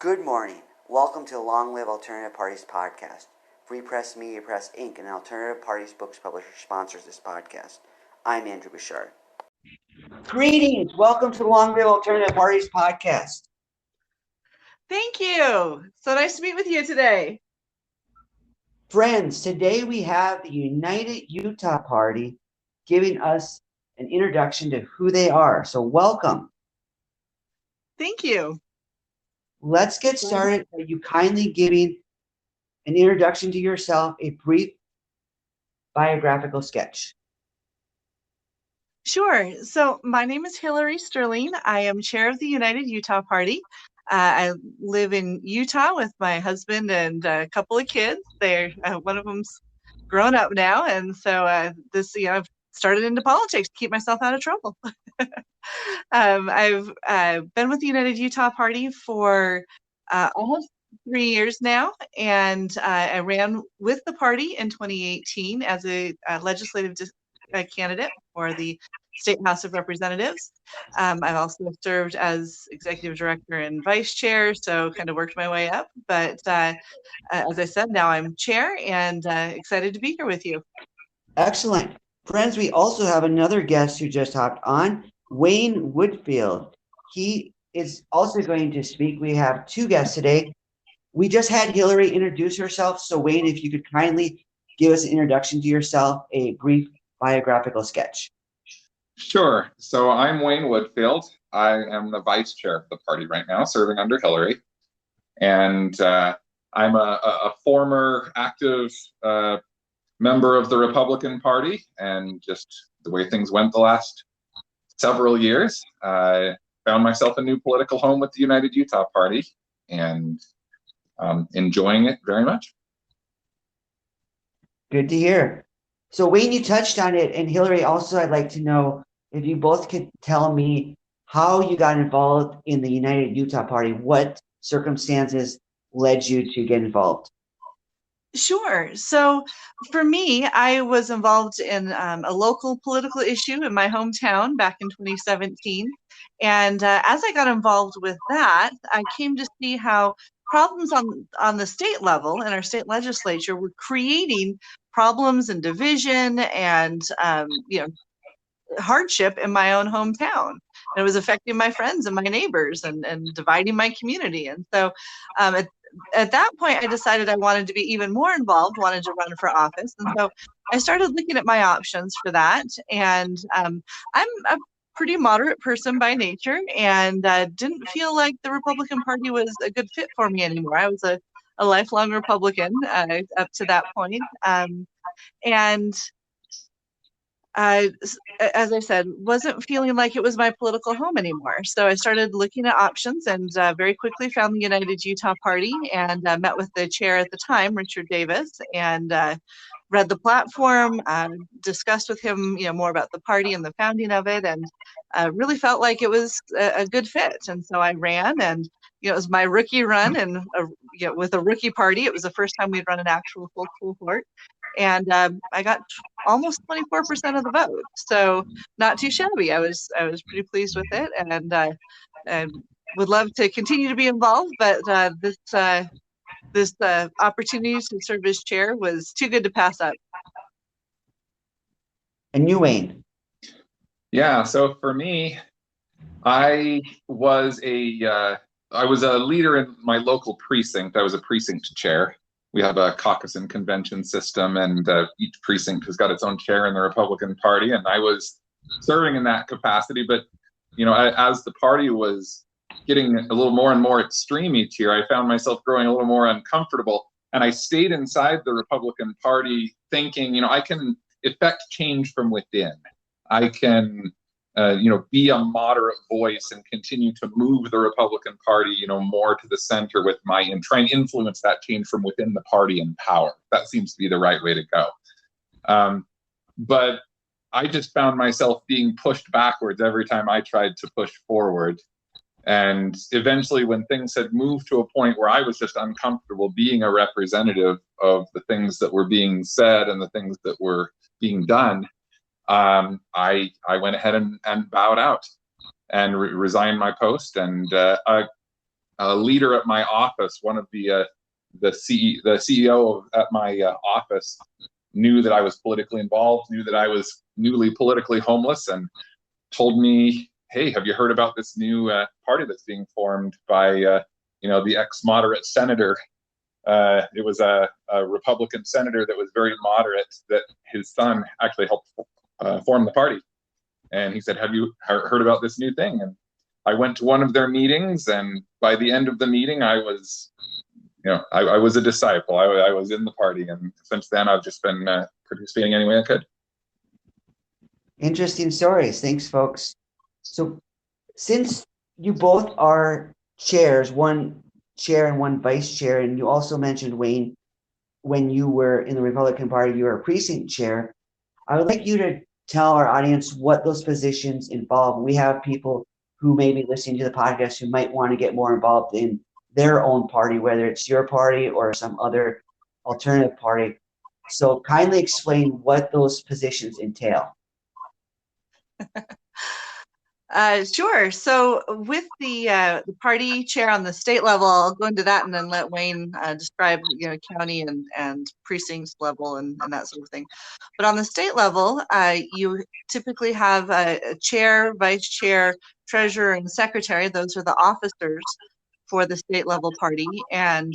Good morning. Welcome to the Long Live Alternative Parties podcast. Free Press Media Press Inc., an alternative parties books publisher, sponsors this podcast. I'm Andrew Bouchard. Greetings. Welcome to the Long Live Alternative Parties podcast. Thank you. So nice to meet with you today. Friends, today we have the United Utah Party giving us an introduction to who they are. So welcome. Thank you. Let's get started by you kindly giving an introduction to yourself, a brief biographical sketch. Sure. So my name is Hilliary Stirling. I am chair of the United Utah Party. I live in Utah with my husband and a couple of kids. One of them's grown up now, and so I've started into politics to keep myself out of trouble. I've been with the United Utah Party for almost 3 years now, and I ran with the party in 2018 as a legislative candidate for the State House of Representatives. I've also served as executive director and vice chair, so kind of worked my way up. But as I said, now I'm chair and excited to be here with you. Excellent. Friends, we also have another guest who just hopped on, Wayne Woodfield. He is also going to speak. We have two guests today. We just had Hilliary introduce herself. So Wayne, if you could kindly give us an introduction to yourself, a brief biographical sketch. Sure. So I'm Wayne Woodfield. I am the vice chair of the party right now, serving under Hilliary. And I'm a former active member of the Republican Party. And just the way things went the last several years, I found myself a new political home with the United Utah Party and enjoying it very much. Good to hear. So Wayne, you touched on it, and Hilliary, also I'd like to know if you both could tell me how you got involved in the United Utah Party. What circumstances led you to get involved? Sure. So for me, I was involved in a local political issue in my hometown back in 2017. And as I got involved with that, I came to see how problems on the state level in our state legislature were creating problems and division and hardship in my own hometown. And it was affecting my friends and my neighbors and dividing my community. And so at that point, I decided I wanted to be even more involved, wanted to run for office. And so I started looking at my options for that. And I'm a pretty moderate person by nature and didn't feel like the Republican Party was a good fit for me anymore. I was a lifelong Republican up to that point. And as I said, wasn't feeling like it was my political home anymore. So I started looking at options and very quickly found the United Utah Party and met with the chair at the time, Richard Davis, and read the platform, discussed with him, more about the party and the founding of it, and really felt like it was a good fit. And so I ran, and it was my rookie run, and with a rookie party, it was the first time we'd run an actual full cohort. And I got almost 24% of the vote, so not too shabby. I was pretty pleased with it, and would love to continue to be involved. But this opportunity to serve as chair was too good to pass up. And you, Wayne? Yeah. So for me, I was a leader in my local precinct. I was a precinct chair. We have a caucus and convention system, and each precinct has got its own chair in the Republican Party. And I was serving in that capacity. But, as the party was getting a little more and more extreme each year, I found myself growing a little more uncomfortable. And I stayed inside the Republican Party thinking, I can effect change from within. I can be a moderate voice and continue to move the Republican Party, more to the center with try and influence that change from within the party and power. That seems to be the right way to go. But I just found myself being pushed backwards every time I tried to push forward. And eventually, when things had moved to a point where I was just uncomfortable being a representative of the things that were being said and the things that were being done, I went ahead and bowed out and resigned my post. And leader at my office, one of the CEO at my office, knew that I was politically involved, knew that I was newly politically homeless, and told me, "Hey, have you heard about this new party that's being formed by the ex-moderate senator?" It was a Republican senator that was very moderate that his son actually helped form the party. And he said, "Have you heard about this new thing?" And I went to one of their meetings, and by the end of the meeting, I was a disciple. I was in the party, and since then, I've just been participating any way I could. Interesting stories. Thanks, folks. So, since you both are chairs, one chair and one vice chair, and you also mentioned, Wayne, when you were in the Republican Party, you were a precinct chair. I would like you to tell our audience what those positions involve. We have people who may be listening to the podcast who might want to get more involved in their own party, whether it's your party or some other alternative party. So kindly explain what those positions entail. Sure. So with the party chair on the state level, I'll go into that and then let Wayne describe, county and precincts level and that sort of thing. But on the state level, you typically have a chair, vice chair, treasurer, and secretary. Those are the officers for the state level party. And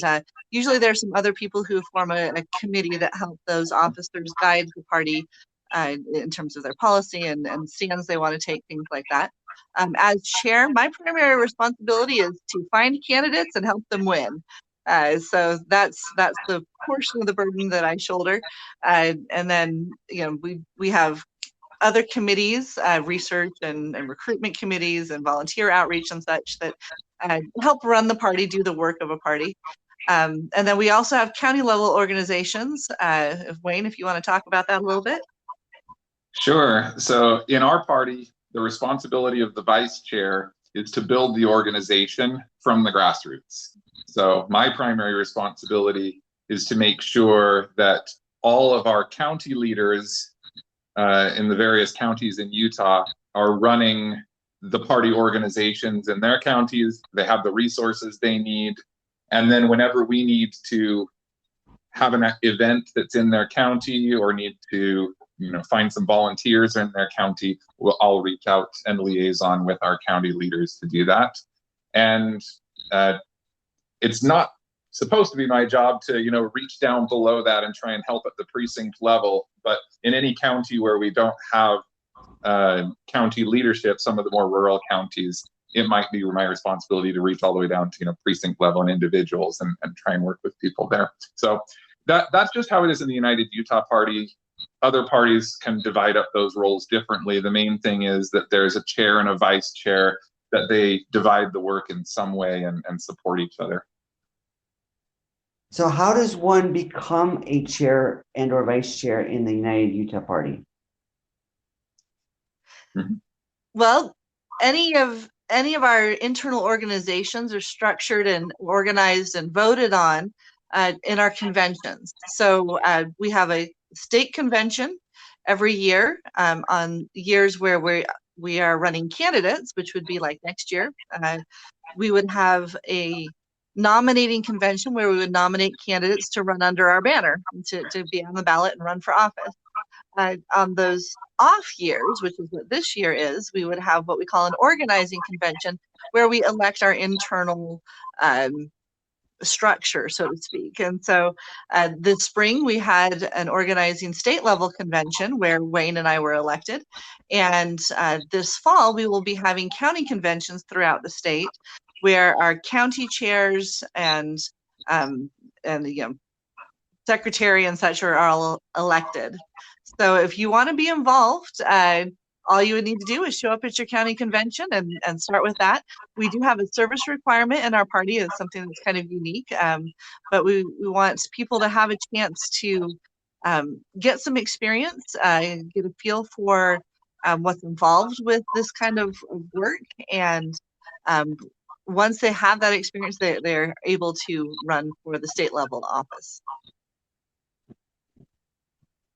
usually there's some other people who form a committee that help those officers guide the party in terms of their policy and stands they want to take, things like that. As chair, my primary responsibility is to find candidates and help them win. So that's the portion of the burden that I shoulder. And then, we have other committees, research and recruitment committees and volunteer outreach and such that help run the party, do the work of a party. And then we also have county level organizations. Wayne, if you want to talk about that a little bit. Sure. So in our party, the responsibility of the vice chair is to build the organization from the grassroots. So my primary responsibility is to make sure that all of our county leaders in the various counties in Utah are running the party organizations in their counties. They have the resources they need. And then whenever we need to have an event that's in their county or need to find some volunteers in their county, I'll reach out and liaison with our county leaders to do that. And it's not supposed to be my job to, reach down below that and try and help at the precinct level. But in any county where we don't have county leadership, some of the more rural counties, it might be my responsibility to reach all the way down to, precinct level and individuals and try and work with people there. So that's just how it is in the United Utah Party. Other parties can divide up those roles differently. The main thing is that there's a chair and a vice chair, that they divide the work in some way and support each other. So how does one become a chair and or vice chair in the United Utah Party? Mm-hmm. Well, any of our internal organizations are structured and organized and voted on in our conventions. So we have a state convention every year on years where we are running candidates, which would be like next year. We would have a nominating convention where we would nominate candidates to run under our banner, to be on the ballot and run for office. On those off years, which is what this year is, we would have what we call an organizing convention where we elect our internal structure, so to speak. And so this spring we had an organizing state level convention where Wayne and I were elected. And this fall we will be having county conventions throughout the state where our county chairs and secretary and such are all elected. So if you want to be involved, all you would need to do is show up at your county convention and start with that. We do have a service requirement in our party. It's something that's kind of unique, but we want people to have a chance to get some experience, get a feel for what's involved with this kind of work. And once they have that experience, they're able to run for the state level office.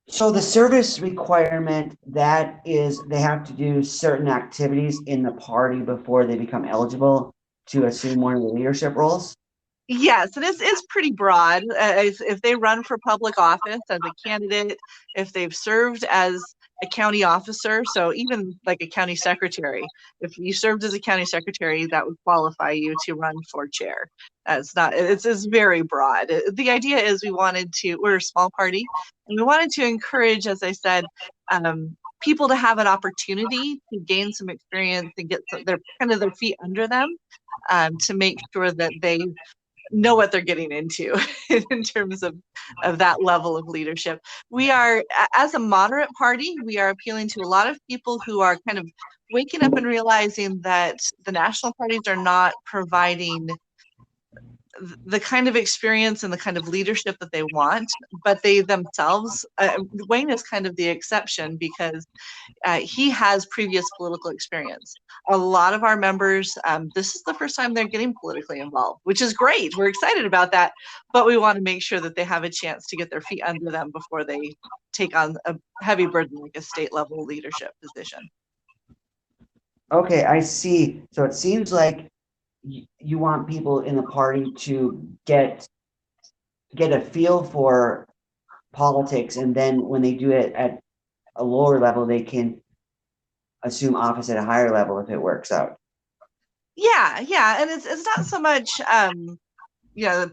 So the service requirement, that is, they have to do certain activities in the party before they become eligible. to assume one of the leadership roles? Yes, and it's pretty broad. If they run for public office as a candidate, if they've served as a county officer, so even like a county secretary, if you served as a county secretary, that would qualify you to run for chair. It's very broad. The idea is we're a small party, and we wanted to encourage, as I said, people to have an opportunity to gain some experience and get their feet under them, to make sure that they know what they're getting into in terms of that level of leadership. We are, as a moderate party, we are appealing to a lot of people who are kind of waking up and realizing that the national parties are not providing the kind of experience and the kind of leadership that they want, but they themselves, Wayne is kind of the exception because he has previous political experience. A lot of our members, this is the first time they're getting politically involved, which is great. We're excited about that, but we want to make sure that they have a chance to get their feet under them before they take on a heavy burden like a state level leadership position. Okay, I see. So it seems like you want people in the party to get a feel for politics, and then when they do it at a lower level, they can assume office at a higher level if it works out. Yeah, and it's not so much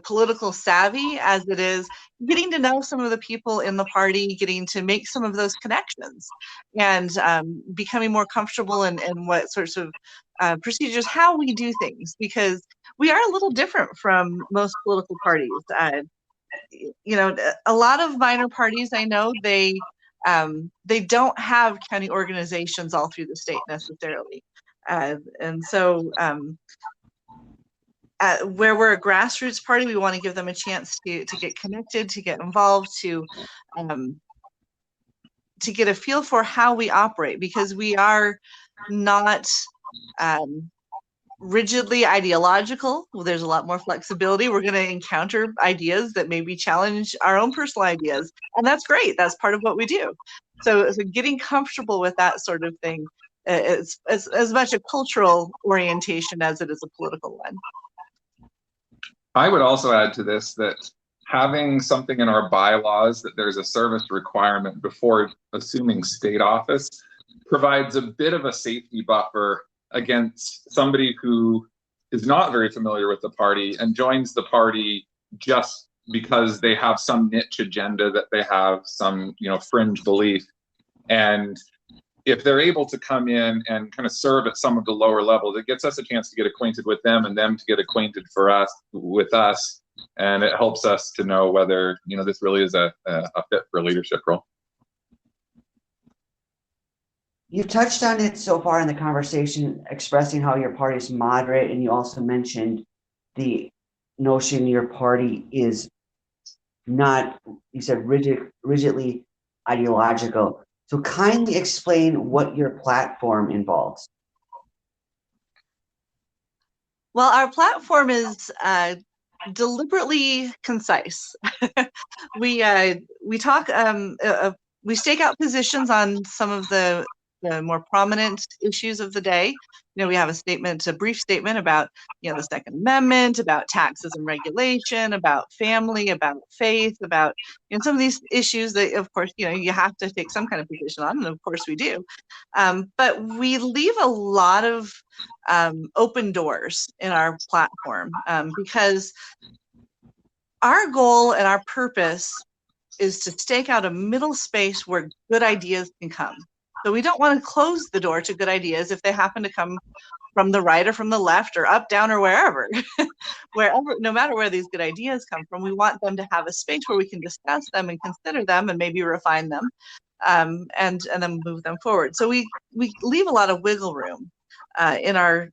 political savvy as it is getting to know some of the people in the party, getting to make some of those connections, and becoming more comfortable in what sorts of procedures, how we do things, because we are a little different from most political parties. A lot of minor parties, I know, they don't have county organizations all through the state necessarily. And so where we're a grassroots party, we want to give them a chance to get connected, to get involved, to get a feel for how we operate, because we are not rigidly ideological. Well, there's a lot more flexibility. We're going to encounter ideas that maybe challenge our own personal ideas, and that's great. That's part of what we do. So getting comfortable with that sort of thing is as much a cultural orientation as it is a political one. I would also add to this that having something in our bylaws that there's a service requirement before assuming state office provides a bit of a safety buffer against somebody who is not very familiar with the party and joins the party just because they have some niche agenda, that they have some, fringe belief. And if they're able to come in and kind of serve at some of the lower levels, it gets us a chance to get acquainted with them and them to get acquainted with us. And it helps us to know whether, this really is a fit for a leadership role. You touched on it so far in the conversation, expressing how your party is moderate, and you also mentioned the notion your party is not, you said, rigidly ideological. So kindly explain what your platform involves. Well, our platform is deliberately concise. We talk, we stake out positions on some of the more prominent issues of the day. We have a brief statement about, the Second Amendment, about taxes and regulation, about family, about faith, about, some of these issues that, of course, you have to take some kind of position on, and of course we do. But we leave a lot of open doors in our platform, because our goal and our purpose is to stake out a middle space where good ideas can come. So we don't want to close the door to good ideas if they happen to come from the right or from the left or up, down, or wherever. No matter where these good ideas come from, we want them to have a space where we can discuss them and consider them and maybe refine them, and then move them forward. So we leave a lot of wiggle room in our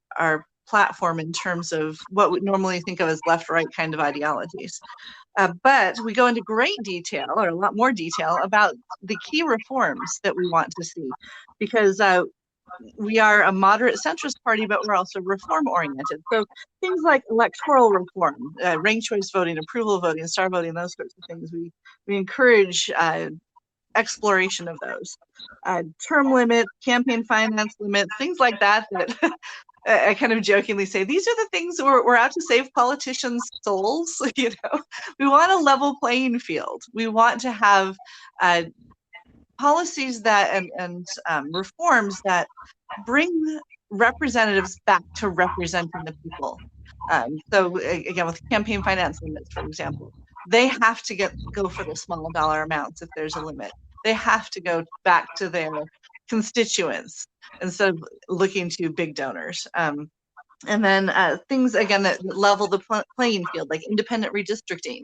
platform in terms of what we normally think of as left-right kind of ideologies. But we go into great detail, or a lot more detail, about the key reforms that we want to see, because we are a moderate centrist party, but we're also reform-oriented. So things like electoral reform, ranked choice voting, approval voting, star voting, those sorts of things, we encourage exploration of those. Term limits, campaign finance limits, things like that I kind of jokingly say, these are the things we're out to save politicians' souls. You know, we want a level playing field. We want to have policies that and reforms that bring representatives back to representing the people. So again, with campaign finance limits, for example, they have to go for the small dollar amounts if there's a limit. They have to go back to their constituents instead of looking to big donors. And then things again that level the playing field, like independent redistricting,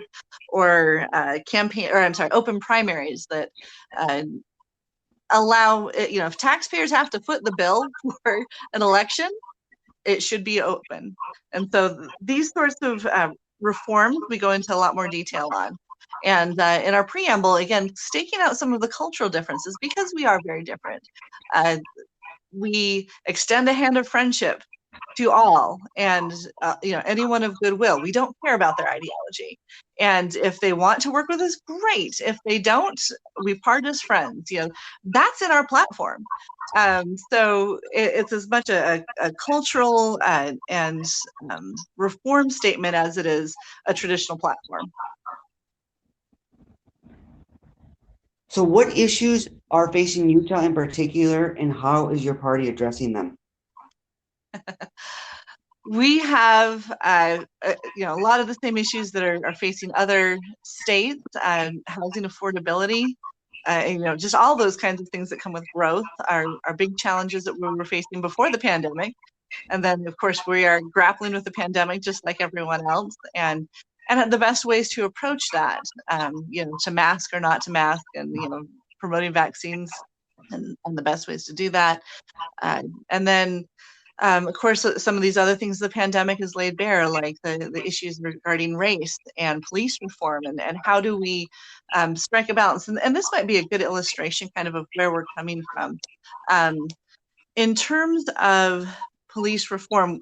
or open primaries that allow, if taxpayers have to foot the bill for an election, it should be open. And so these sorts of reforms we go into a lot more detail on. And in our preamble, again, staking out some of the cultural differences, because we are very different. We extend a hand of friendship to all, and anyone of goodwill. We don't care about their ideology, and if they want to work with us, great. If they don't, we part as friends. That's in our platform. So it's as much a cultural and reform statement as it is a traditional platform. So what issues are facing Utah in particular, and how is your party addressing them? We have a lot of the same issues that are facing other states. Housing affordability, just all those kinds of things that come with growth are big challenges that we were facing before the pandemic. And then, of course, we are grappling with the pandemic just like everyone else, and the best ways to approach that, to mask or not to mask, and promoting vaccines and the best ways to do that. And then, of course, some of these other things the pandemic has laid bare, like the issues regarding race and police reform, and how do we strike a balance. And this might be a good illustration kind of where we're coming from. In terms of police reform,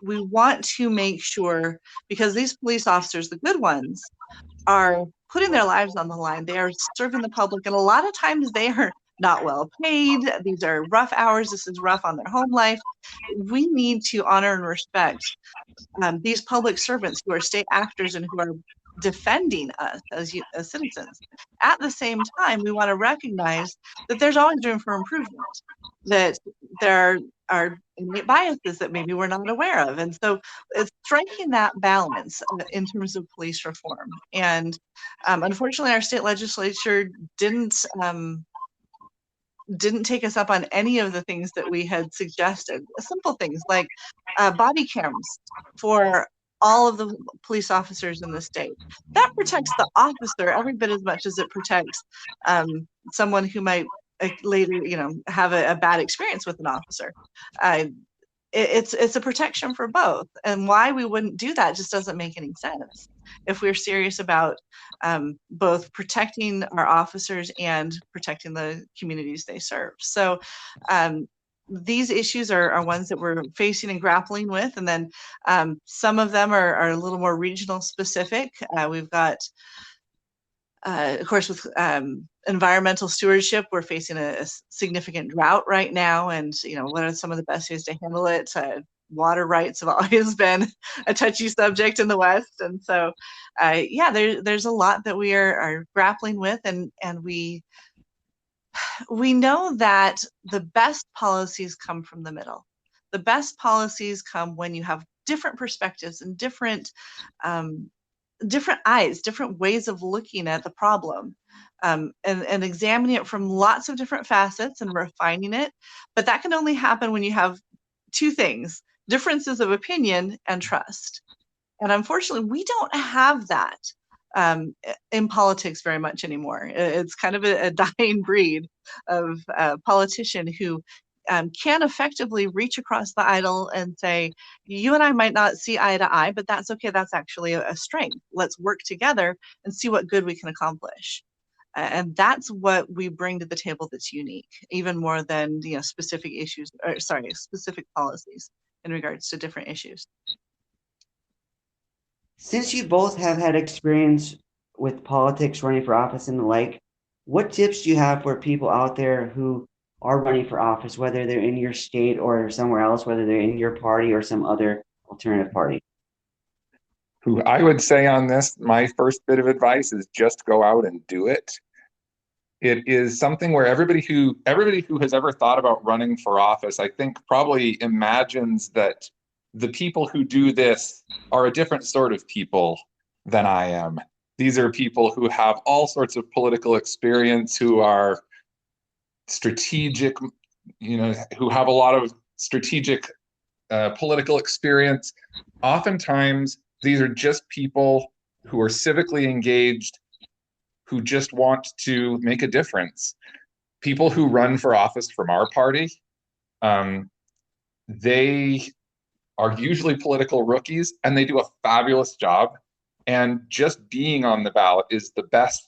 we want to make sure, because these police officers, the good ones, are putting their lives on the line. They are serving the public, and a lot of times they are not well paid. These are rough hours. This is rough on their home life. We need to honor and respect these public servants who are state actors and who are defending us as citizens. At the same time, we want to recognize that there's always room for improvement, that there are innate biases that maybe we're not aware of. And so it's striking that balance in terms of police reform. And unfortunately, our state legislature didn't take us up on any of the things that we had suggested. Simple things like body cams for all of the police officers in the state. That protects the officer every bit as much as it protects someone who might later, have a bad experience with an officer. It's a protection for both. And why we wouldn't do that just doesn't make any sense if we're serious about both protecting our officers and protecting the communities they serve. So these issues are ones that we're facing and grappling with. And then some of them are a little more regional specific. We've got, of course, with environmental stewardship, we're facing a significant drought right now. And, what are some of the best ways to handle it? Water rights have always been a touchy subject in the West. And so, there's a lot that we are grappling with. And we know that the best policies come from the middle. The best policies come when you have different perspectives and different eyes, different ways of looking at the problem, and examining it from lots of different facets and refining it. But that can only happen when you have two things: differences of opinion and trust. And unfortunately, we don't have that in politics very much anymore. It's kind of a dying breed of politician who can effectively reach across the aisle and say, you and I might not see eye to eye, but that's okay. That's actually a strength. Let's work together and see what good we can accomplish. And that's what we bring to the table that's unique, even more than specific policies in regards to different issues. Since you both have had experience with politics, running for office and the like, what tips do you have for people out there who are running for office, whether they're in your state or somewhere else, whether they're in your party or some other alternative party? Who I would say on this, my first bit of advice is just go out and do it. It is something where everybody who has ever thought about running for office, I think probably imagines that the people who do this are a different sort of people than I am. These are people who have all sorts of political experience, who are strategic, who have a lot of strategic political experience. Oftentimes, these are just people who are civically engaged, who just want to make a difference. People who run for office from our party, they are usually political rookies, and they do a fabulous job. And just being on the ballot is the best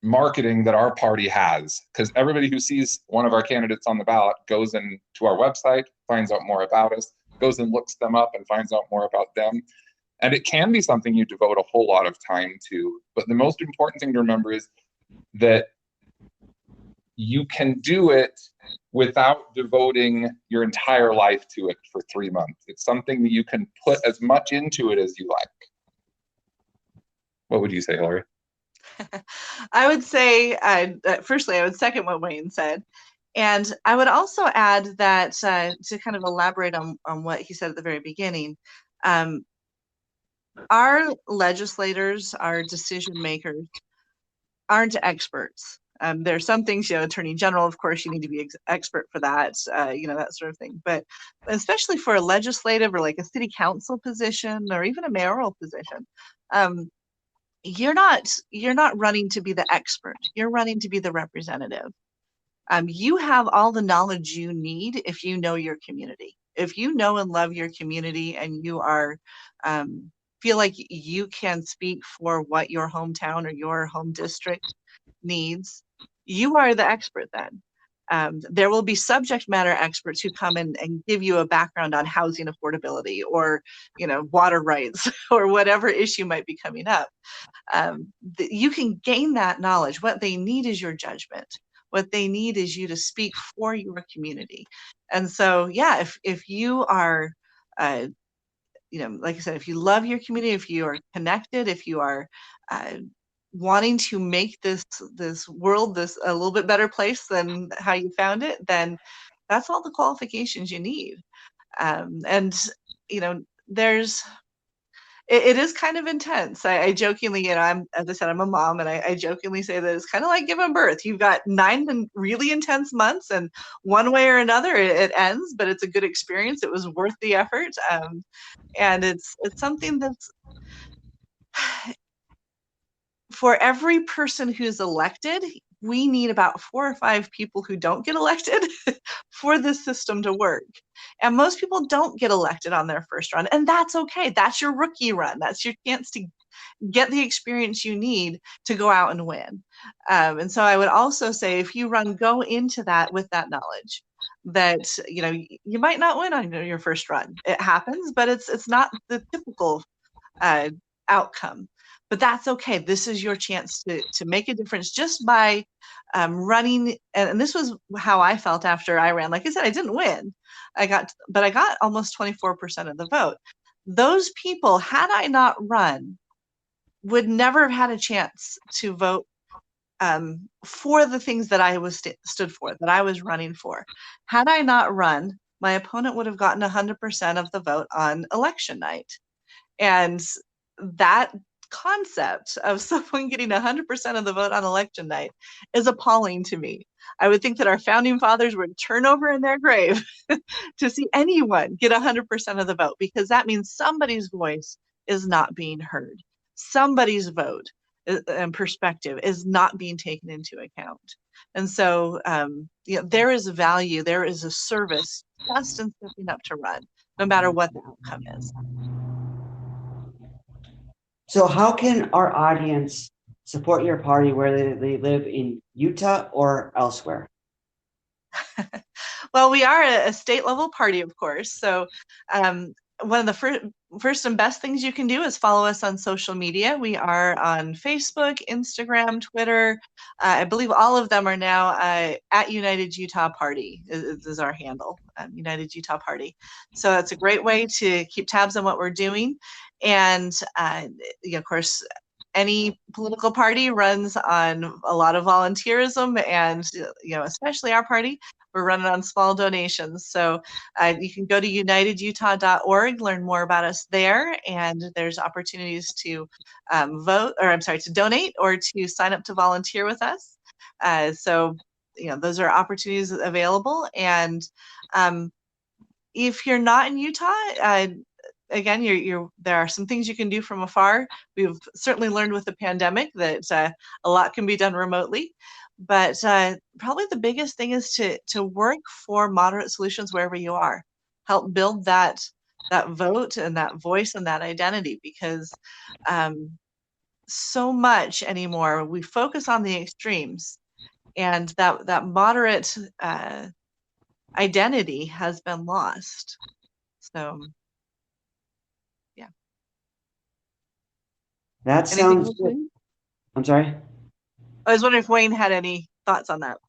marketing that our party has, because everybody who sees one of our candidates on the ballot goes into our website, finds out more about us, goes and looks them up and finds out more about them. And it can be something you devote a whole lot of time to. But the most important thing to remember is that you can do it without devoting your entire life to it for 3 months. It's something that you can put as much into it as you like. What would you say, Hilliary? I would say, firstly, I would second what Wayne said. And I would also add that to kind of elaborate on what he said at the very beginning, our legislators, our decision makers aren't experts. There are some things, Attorney General, of course, you need to be expert for that, that sort of thing. But especially for a legislative or like a city council position or even a mayoral position, you're not running to be the expert. You're running to be the representative. You have all the knowledge you need if you know your community. If you know and love your community and you are feel like you can speak for what your hometown or your home district needs, you are the expert then. There will be subject matter experts who come in and give you a background on housing affordability or, water rights or whatever issue might be coming up. You can gain that knowledge. What they need is your judgment. What they need is you to speak for your community. And so, yeah, if you are, like I said, if you love your community, if you are connected, if you are wanting to make this world a little bit better place than how you found it, then that's all the qualifications you need. And there's it is kind of intense. I jokingly, as I said, I'm a mom, and I jokingly say that it's kind of like giving birth. You've got 9 really intense months, and one way or another, it ends, but it's a good experience. It was worth the effort, and it's something that's for every person who's elected. We need about 4 or 5 people who don't get elected for this system to work. And most people don't get elected on their first run, and that's okay. That's your rookie run. That's your chance to get the experience you need to go out and win. And so I would also say, if you run, go into that with that knowledge that, you might not win on your first run. It happens, but it's not the typical outcome. But that's okay. This is your chance to make a difference just by running. And this was how I felt after I ran. Like I said, I didn't win. But I got almost 24% of the vote. Those people, had I not run, would never have had a chance to vote for the things that I was stood for, that I was running for. Had I not run, my opponent would have gotten 100% of the vote on election night. And that concept of someone getting 100% of the vote on election night is appalling to me. I would think that our founding fathers would turn over in their grave to see anyone get 100% of the vote, because that means somebody's voice is not being heard. Somebody's vote and perspective is not being taken into account. And so there is value, there is a service just in stepping up to run, no matter what the outcome is. So how can our audience support your party, whether they live in Utah or elsewhere? Well, we are a state level party, of course. So one of the first and best things you can do is follow us on social media. We are on Facebook, Instagram, Twitter. I believe all of them are now at United Utah Party is our handle, United Utah Party. So it's a great way to keep tabs on what we're doing. And of course, any political party runs on a lot of volunteerism, and especially our party, we're running on small donations. So you can go to unitedutah.org, learn more about us there, and there's opportunities to to donate or to sign up to volunteer with us. So those are opportunities available. And if you're not in Utah, again, there are some things you can do from afar. We've certainly learned with the pandemic that a lot can be done remotely, but probably the biggest thing is to work for moderate solutions wherever you are. Help build that vote and that voice and that identity, because so much anymore we focus on the extremes, and that moderate identity has been lost. So. That sounds good. I'm sorry? I was wondering if Wayne had any thoughts on that.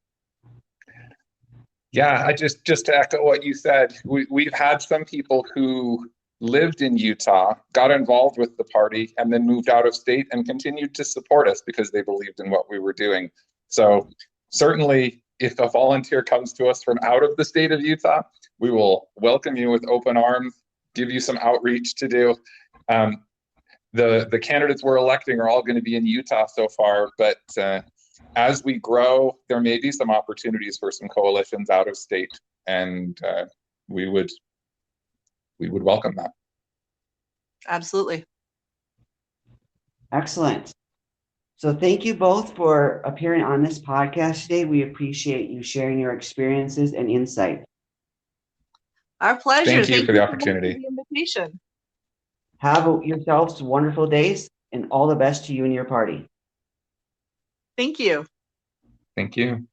Yeah, I just to echo what you said, we've had some people who lived in Utah, got involved with the party, and then moved out of state and continued to support us because they believed in what we were doing. So certainly, if a volunteer comes to us from out of the state of Utah, we will welcome you with open arms, give you some outreach to do. The candidates we're electing are all going to be in Utah so far, but as we grow, there may be some opportunities for some coalitions out of state, and we would welcome that. Absolutely. Excellent. So thank you both for appearing on this podcast today. We appreciate you sharing your experiences and insight. Our pleasure. Thank you for the opportunity. For the invitation. Have yourselves wonderful days, and all the best to you and your party. Thank you. Thank you.